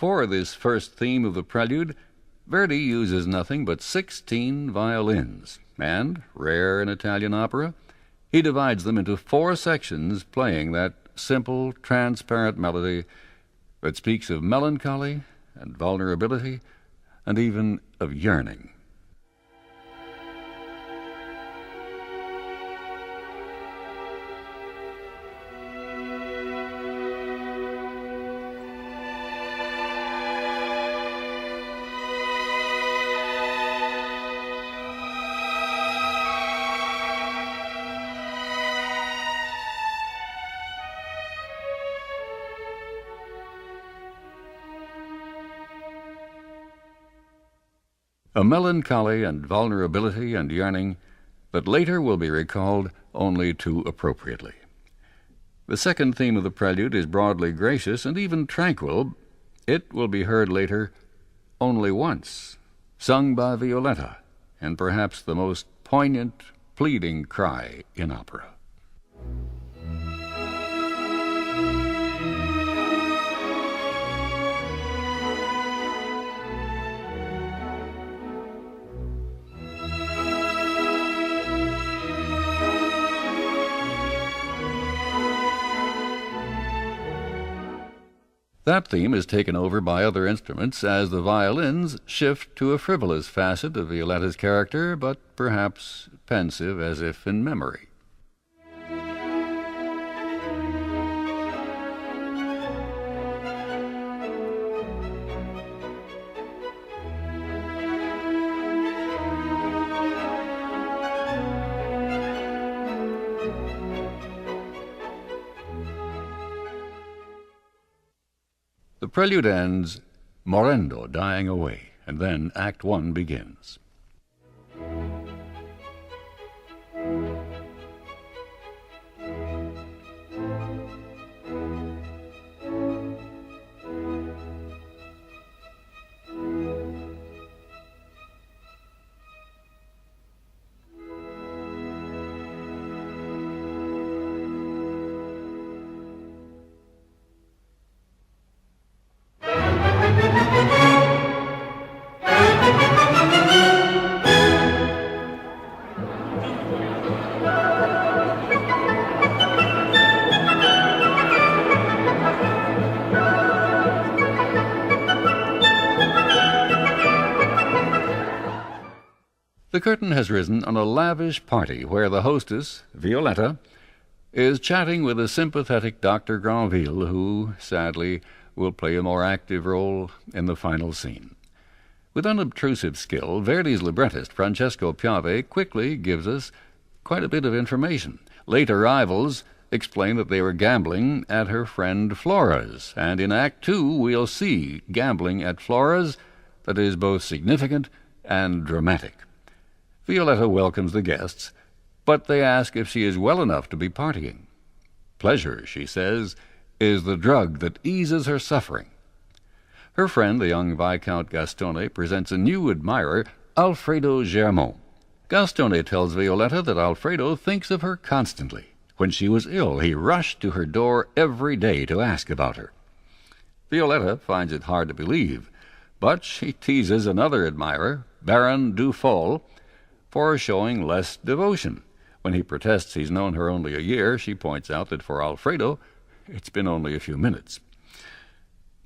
For this first theme of the prelude, Verdi uses nothing but 16 violins, and, rare in Italian opera, he divides them into 4 sections playing that simple, transparent melody that speaks of melancholy and vulnerability and even of yearning. A melancholy and vulnerability and yearning that later will be recalled only too appropriately. The second theme of the prelude is broadly gracious and even tranquil. It will be heard later only once, sung by Violetta, in perhaps the most poignant, pleading cry in opera. That theme is taken over by other instruments as the violins shift to a frivolous facet of Violetta's character, but perhaps pensive as if in memory. The prelude ends, morendo, dying away, and then Act 1 begins. The curtain has risen on a lavish party where the hostess, Violetta, is chatting with a sympathetic Dr. Granville, who, sadly, will play a more active role in the final scene. With unobtrusive skill, Verdi's librettist, Francesco Piave, quickly gives us quite a bit of information. Late arrivals explain that they were gambling at her friend Flora's, and in Act 2 we'll see gambling at Flora's that is both significant and dramatic. Violetta welcomes the guests, but they ask if she is well enough to be partying. Pleasure, she says, is the drug that eases her suffering. Her friend, the young Viscount Gastone, presents a new admirer, Alfredo Germont. Gastone tells Violetta that Alfredo thinks of her constantly. When she was ill, he rushed to her door every day to ask about her. Violetta finds it hard to believe, but she teases another admirer, Baron Dufault, for showing less devotion. When he protests he's known her only a year, she points out that for Alfredo, it's been only a few minutes.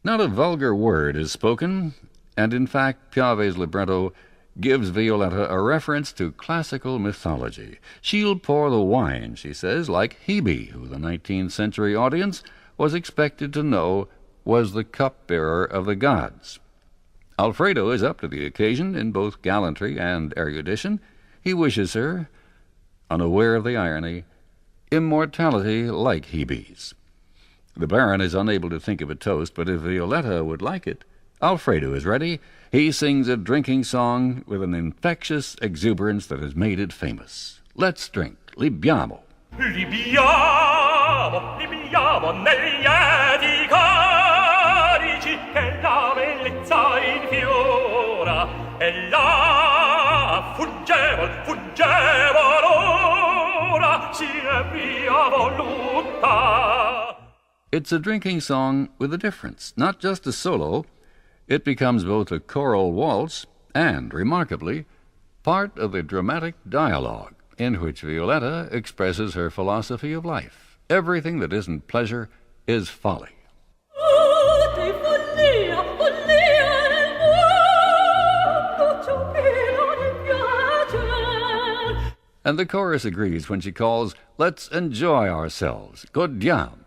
Not a vulgar word is spoken, and in fact Piave's libretto gives Violetta a reference to classical mythology. She'll pour the wine, she says, like Hebe, who the 19th century audience was expected to know was the cupbearer of the gods. Alfredo is up to the occasion in both gallantry and erudition. He wishes her, unaware of the irony, immortality like Hebe's. The Baron is unable to think of a toast, but if Violetta would like it, Alfredo is ready. He sings a drinking song with an infectious exuberance that has made it famous. Let's drink. Libiamo. Libiamo, libiamo nei lieti carici che la bellezza infiora e la fuggevol ora si è via voluta. It's a drinking song with a difference, not just a solo, It becomes both a choral waltz and, remarkably, part of the dramatic dialogue in which Violetta expresses her philosophy of life. Everything that isn't pleasure is folly. And the chorus agrees when she calls, "Let's enjoy ourselves. Godiamo."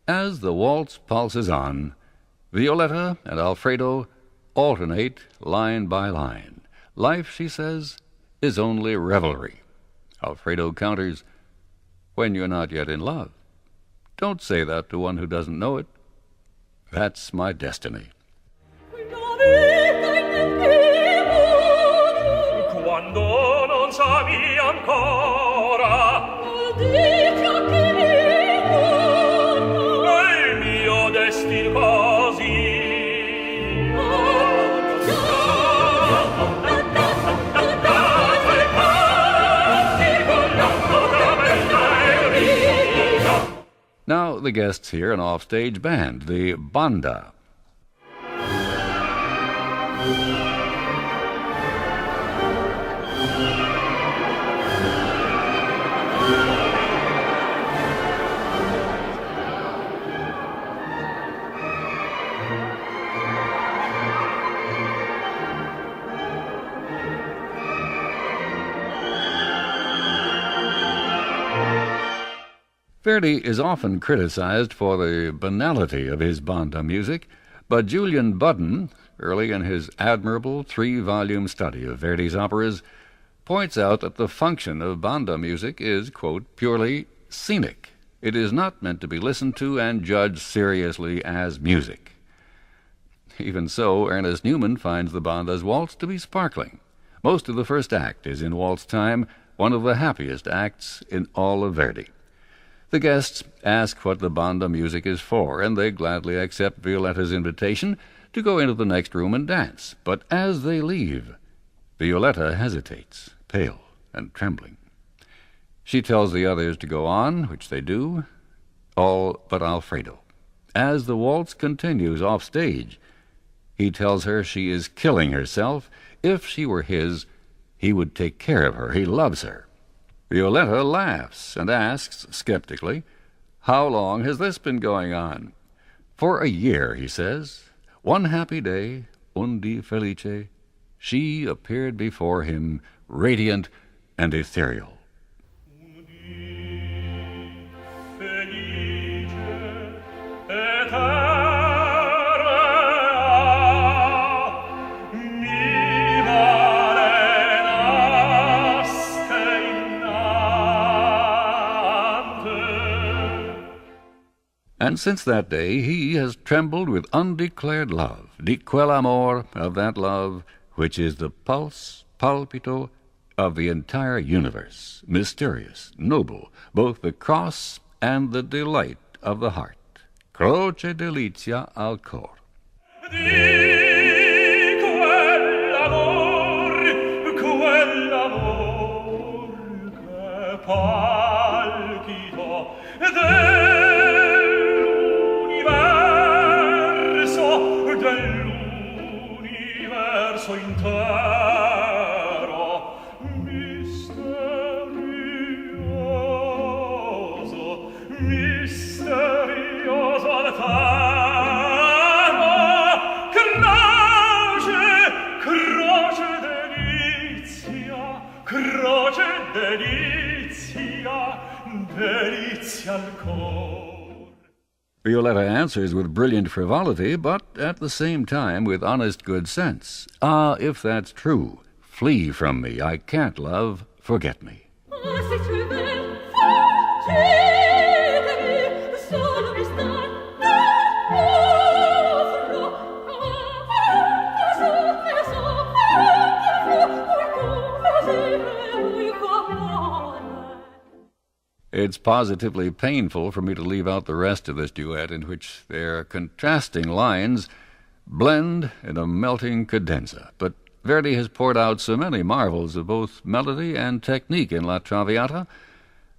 As the waltz pulses on, Violetta and Alfredo alternate line by line. Life, she says, is only revelry. Alfredo counters, "When you're not yet in love. Don't say that to one who doesn't know it. That's my destiny." Quando non savi ancora destin così Now the guests hear an offstage band, the Banda. Verdi is often criticized for the banality of his Banda music, but Julian Budden, early in his admirable 3-volume study of Verdi's operas, points out that the function of Banda music is, quote, purely scenic. It is not meant to be listened to and judged seriously as music. Even so, Ernest Newman finds the Banda's waltz to be sparkling. Most of the first act is in waltz time, one of the happiest acts in all of Verdi. The guests ask what the Banda music is for, and they gladly accept Violetta's invitation to go into the next room and dance. But as they leave, Violetta hesitates, pale and trembling. She tells the others to go on, which they do, all but Alfredo. As the waltz continues off stage, he tells her she is killing herself. If she were his, he would take care of her. He loves her. Violetta laughs and asks, skeptically, "How long has this been going on?" "For a year," he says. One happy day, un dì felice, she appeared before him, radiant and ethereal. And since that day he has trembled with undeclared love, di quell'amor, of that love which is the pulse, palpito, of the entire universe, mysterious, noble, both the cross and the delight of the heart. Croce delizia al cor. Violetta answers with brilliant frivolity, but at the same time with honest good sense. "Ah, if that's true, flee from me. I can't love, forget me." It's positively painful for me to leave out the rest of this duet, in which their contrasting lines blend in a melting cadenza. But Verdi has poured out so many marvels of both melody and technique in La Traviata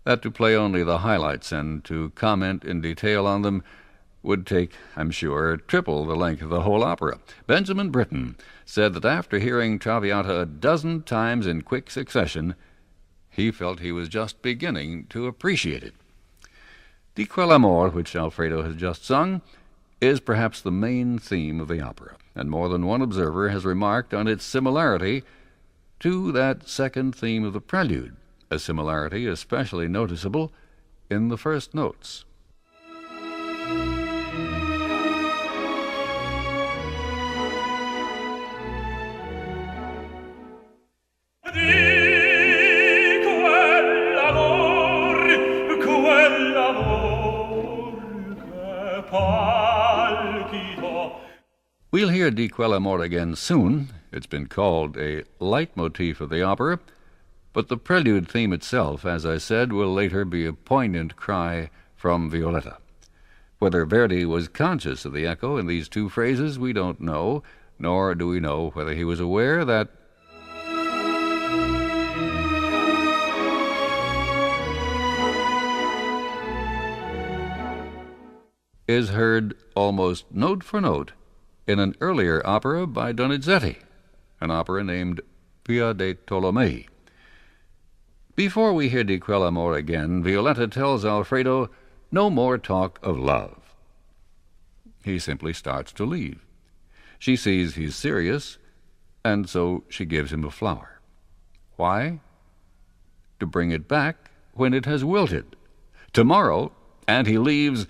that to play only the highlights and to comment in detail on them would take, I'm sure, triple the length of the whole opera. Benjamin Britten said that after hearing Traviata a dozen times in quick succession, he felt he was just beginning to appreciate it. Di Quell'amor, which Alfredo has just sung, is perhaps the main theme of the opera, and more than one observer has remarked on its similarity to that second theme of the prelude, a similarity especially noticeable in the first notes. We'll hear Di Quell'amor again soon. It's been called a leitmotif of the opera, but the prelude theme itself, as I said, will later be a poignant cry from Violetta. Whether Verdi was conscious of the echo in these two phrases, we don't know, nor do we know whether he was aware that is heard almost note for note in an earlier opera by Donizetti, an opera named Pia de Tolomei. Before we hear Di Quell'amor again, Violetta tells Alfredo no more talk of love. He simply starts to leave. She sees he's serious, and so she gives him a flower. Why? To bring it back when it has wilted. Tomorrow, and he leaves